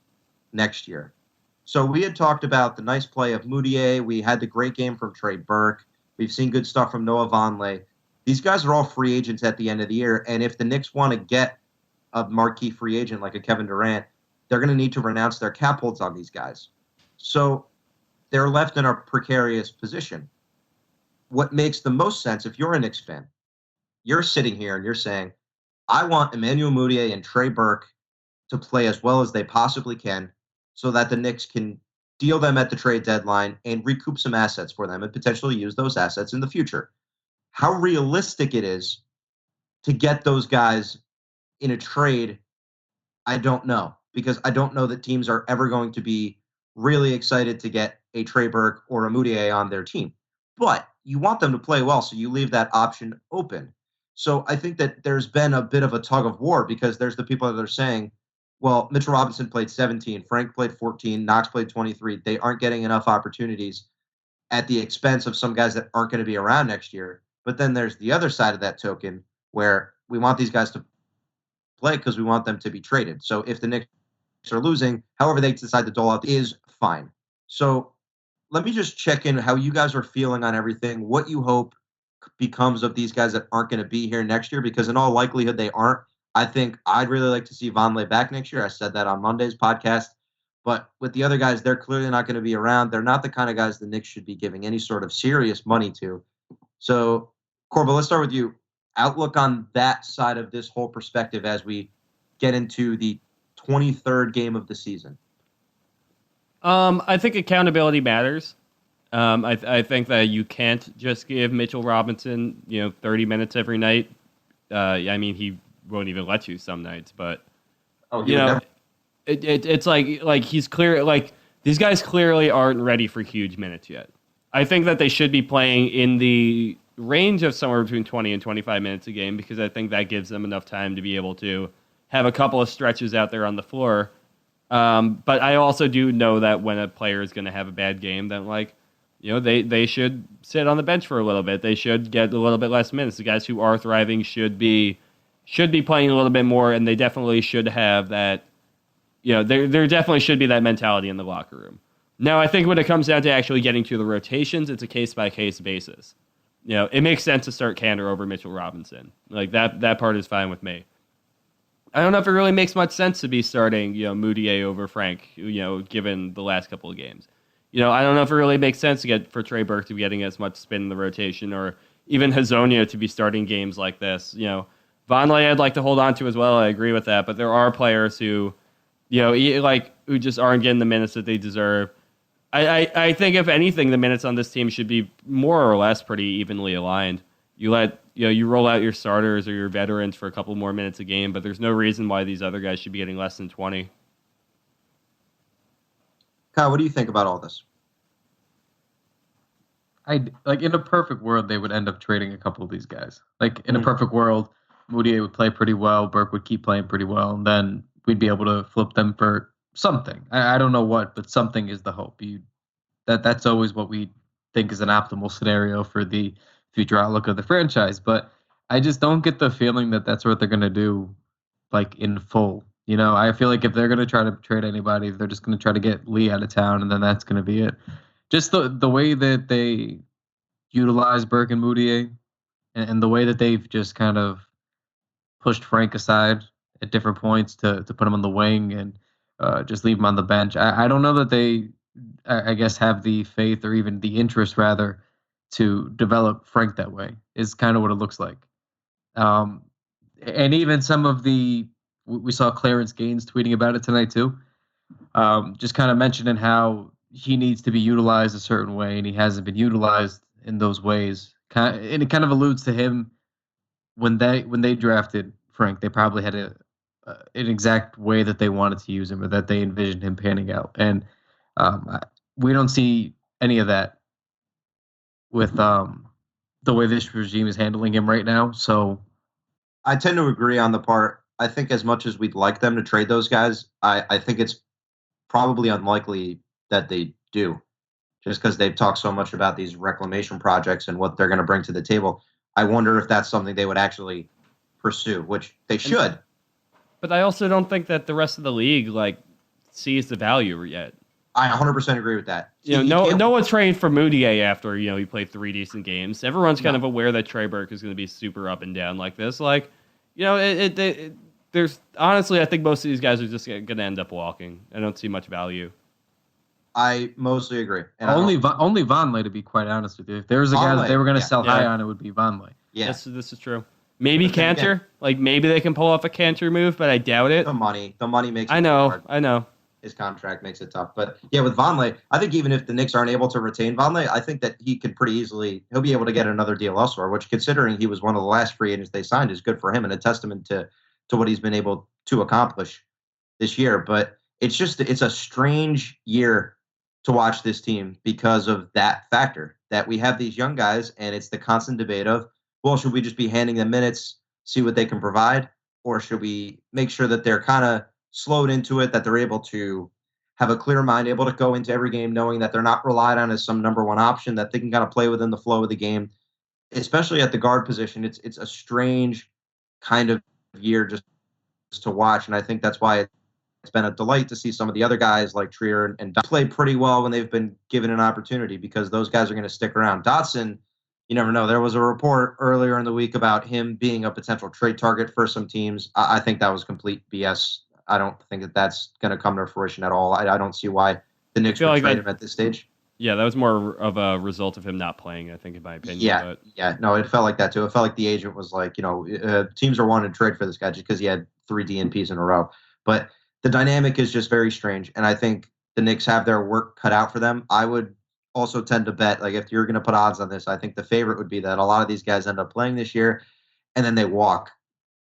next year. So we had talked about the nice play of Mudiay. We had the great game from Trey Burke. We've seen good stuff from Noah Vonleh. These guys are all free agents at the end of the year. And if the Knicks want to get a marquee free agent like a Kevin Durant, they're going to need to renounce their cap holds on these guys. So they're left in a precarious position. What makes the most sense, if you're a Knicks fan, you're sitting here and you're saying, I want Emmanuell Mudiay and Trey Burke to play as well as they possibly can so that the Knicks can deal them at the trade deadline and recoup some assets for them and potentially use those assets in the future. How realistic it is to get those guys in a trade, I don't know, because I don't know that teams are ever going to be really excited to get a Trey Burke or a Mudiay on their team. But you want them to play well, so you leave that option open. So I think that there's been a bit of a tug of war because there's the people that are saying, well, Mitchell Robinson played 17, Frank played 14, Knox played 23. They aren't getting enough opportunities at the expense of some guys that aren't going to be around next year. But then there's the other side of that token where we want these guys to play because we want them to be traded. So if the Knicks are losing, however they decide to dole out is fine. So let me just check in how you guys are feeling on everything, what you hope becomes of these guys that aren't going to be here next year, because in all likelihood they aren't. I think I'd really like to see Vonleh back next year. I said that on Monday's podcast. But with the other guys, they're clearly not going to be around. They're not the kind of guys the Knicks should be giving any sort of serious money to. So, Corbo, let's start with you. Outlook on that side of this whole perspective as we get into the 23rd game of the season. I think accountability matters. I think that you can't just give Mitchell Robinson, 30 minutes every night. I mean, he won't even let you some nights, but it's like he's clear. Like these guys clearly aren't ready for huge minutes yet. I think that they should be playing in the range of somewhere between 20 and 25 minutes a game because I think that gives them enough time to be able to have a couple of stretches out there on the floor. But I also do know that when a player is going to have a bad game, then they should sit on the bench for a little bit. They should get a little bit less minutes. The guys who are thriving should be playing a little bit more, and they definitely should have that. There definitely should be that mentality in the locker room. Now, I think when it comes down to actually getting to the rotations, it's a case-by-case basis. It makes sense to start Kanter over Mitchell Robinson. Like that part is fine with me. I don't know if it really makes much sense to be starting, Mudiay over Frank, given the last couple of games. I don't know if it really makes sense for Trey Burke to be getting as much spin in the rotation or even Hazonja to be starting games like this. Vonleh I'd like to hold on to as well. I agree with that. But there are players who, who just aren't getting the minutes that they deserve. I think if anything, the minutes on this team should be more or less pretty evenly aligned. You roll out your starters or your veterans for a couple more minutes a game, but there's no reason why these other guys should be getting less than 20. Kyle, what do you think about all this? In a perfect world, they would end up trading a couple of these guys. Like in a perfect world, Mudiay would play pretty well, Burke would keep playing pretty well, and then we'd be able to flip them for something. I don't know what, but something is the hope. That's always what we think is an optimal scenario for the future outlook of the franchise. But I just don't get the feeling that that's what they're going to do, like in full. I feel like if they're going to try to trade anybody, they're just going to try to get Lee out of town, and then that's going to be it. Just the way that they utilize Burke and Mudiay, and the way that they've just kind of pushed Frank aside at different points to put him on the wing and just leave him on the bench. I don't know that they, I guess, have the faith or even the interest, rather, to develop Frank that way, is kind of what it looks like. And even some of we saw Clarence Gaines tweeting about it tonight too, just kind of mentioning how he needs to be utilized a certain way, and he hasn't been utilized in those ways. And it kind of alludes to him when they drafted Frank. They probably had an exact way that they wanted to use him, or that they envisioned him panning out. And we don't see any of that with the way this regime is handling him right now. So I tend to agree on the part. I think as much as we'd like them to trade those guys, I think it's probably unlikely that they do, just because they've talked so much about these reclamation projects and what they're going to bring to the table. I wonder if that's something they would actually pursue, which they should. But I also don't think that the rest of the league sees the value yet. I 100% agree with that. No one's traded for Mudiay after he played 3 decent games. Everyone's kind of aware that Trey Burke is going to be super up and down like this. There's honestly, I think most of these guys are just going to end up walking. I don't see much value. I mostly agree. And only Vonleh, to be quite honest with you. If there was a guy that they were going to sell high on, it would be Vonleh. Yeah, this is true. Maybe Kanter. Maybe they can pull off a Kanter move, but I doubt it. The money makes it I know. hard. I know. His contract makes it tough. But yeah, with Vonleh, I think even if the Knicks aren't able to retain Vonleh, I think that he could pretty easily, he'll be able to get another deal elsewhere, which, considering he was one of the last free agents they signed, is good for him and a testament to what he's been able to accomplish this year. But it's a strange year to watch this team because of that factor, that we have these young guys and it's the constant debate of, well, should we just be handing them minutes, see what they can provide, or should we make sure that they're kind of slowed into it, that they're able to have a clear mind, able to go into every game knowing that they're not relied on as some number one option, that they can kind of play within the flow of the game, especially at the guard position. It's a strange kind of year just to watch, and I think that's why it's been a delight to see some of the other guys like Trier and play pretty well when they've been given an opportunity, because those guys are going to stick around. Dotson, you never know. There was a report earlier in the week about him being a potential trade target for some teams. I think that was complete BS. I don't think that that's going to come to fruition at all. I don't see why the Knicks would trade him at this stage. Yeah, that was more of a result of him not playing, I think, in my opinion. Yeah. No, it felt like that too. It felt like the agent was like, teams are wanting to trade for this guy just because he had 3 DNPs in a row. But the dynamic is just very strange, and I think the Knicks have their work cut out for them. I would also tend to bet, if you're going to put odds on this, I think the favorite would be that a lot of these guys end up playing this year, and then they walk.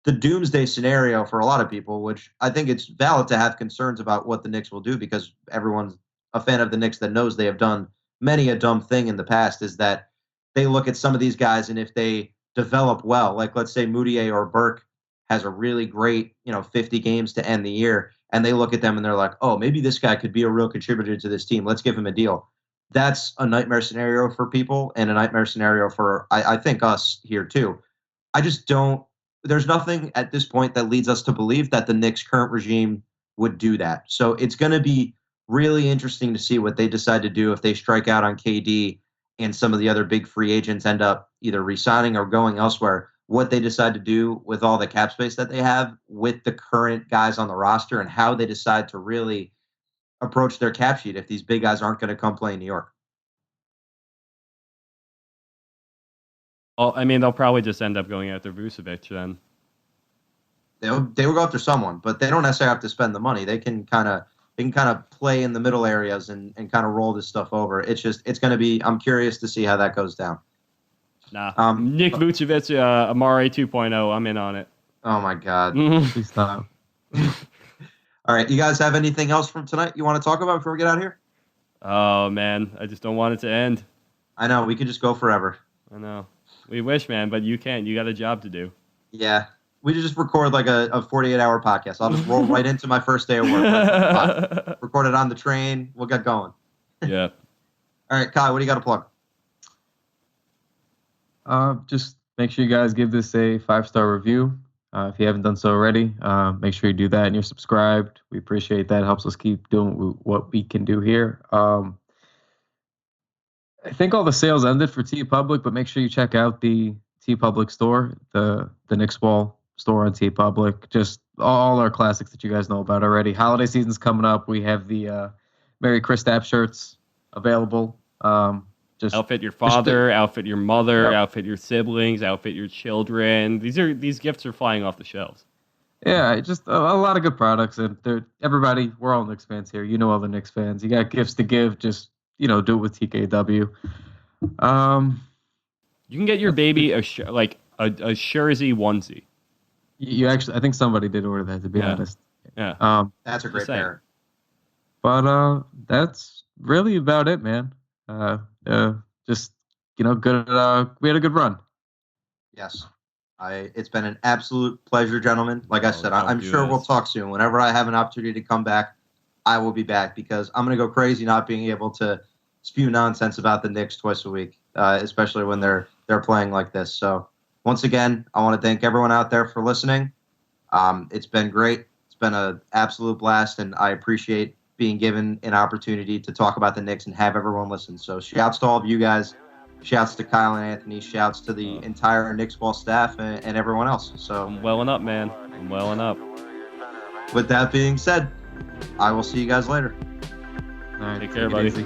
The doomsday scenario for a lot of people, which I think it's valid to have concerns about what the Knicks will do, because everyone's a fan of the Knicks that knows they have done many a dumb thing in the past, is that they look at some of these guys, and if they develop well, like let's say Mudiay or Burke has a really great, 50 games to end the year, and they look at them and they're like, oh, maybe this guy could be a real contributor to this team. Let's give him a deal. That's a nightmare scenario for people, and a nightmare scenario for, I think, us here too. I just don't, there's nothing at this point that leads us to believe that the Knicks' current regime would do that. So it's going to be really interesting to see what they decide to do if they strike out on KD and some of the other big free agents end up either re-signing or going elsewhere, what they decide to do with all the cap space that they have with the current guys on the roster, and how they decide to really approach their cap sheet if these big guys aren't going to come play in New York. Well, I mean, they'll probably just end up going after Vucevic then. They will go after someone, but they don't necessarily have to spend the money. They can kind of, they can kind of play in the middle areas and kind of roll this stuff over. It's going to be, I'm curious to see how that goes down. Nah. Nick Vucevic, Amare 2.0. I'm in on it. Oh, my God. Please stop. All right. You guys have anything else from tonight you want to talk about before we get out of here? Oh, man. I just don't want it to end. I know. We could just go forever. I know. We wish, man, but you can't. You got a job to do. Yeah. We just record like a 48-hour podcast. I'll just roll right into my first day of work. Record it on the train. We'll get going. Yeah. All right, Kyle, what do you got to plug? Just make sure you guys give this a 5-star review. If you haven't done so already, make sure you do that and you're subscribed. We appreciate that. It helps us keep doing what we can do here. I think all the sales ended for TeePublic, but make sure you check out the TeePublic store, the Knicks Wall store on TeePublic. Just all our classics that you guys know about already. Holiday season's coming up. We have the Merry Christmas shirts available. Just outfit your father, outfit your mother, outfit your siblings, outfit your children. These gifts are flying off the shelves. Yeah, just a lot of good products, and everybody, we're all Knicks fans here. You know all the Knicks fans. You got gifts to give. Just do it with TKW. You can get your baby a Jersey onesie. You actually, I think somebody did order that, to be honest. Yeah. That's a great pair. But that's really about it, man. Just good. We had a good run. Yes. It's been an absolute pleasure, gentlemen. Like I said, I'm sure we'll talk soon. Whenever I have an opportunity to come back, I will be back because I'm going to go crazy not being able to spew nonsense about the Knicks twice a week, especially when they're playing like this. So once again, I want to thank everyone out there for listening. It's been great. It's been an absolute blast, and I appreciate being given an opportunity to talk about the Knicks and have everyone listen. So shouts to all of you guys. Shouts to Kyle and Anthony. Shouts to the entire Knicks Ball staff and everyone else. So I'm welling up, man. I'm welling up. With that being said, I will see you guys later. All right, take care, buddy. Easy.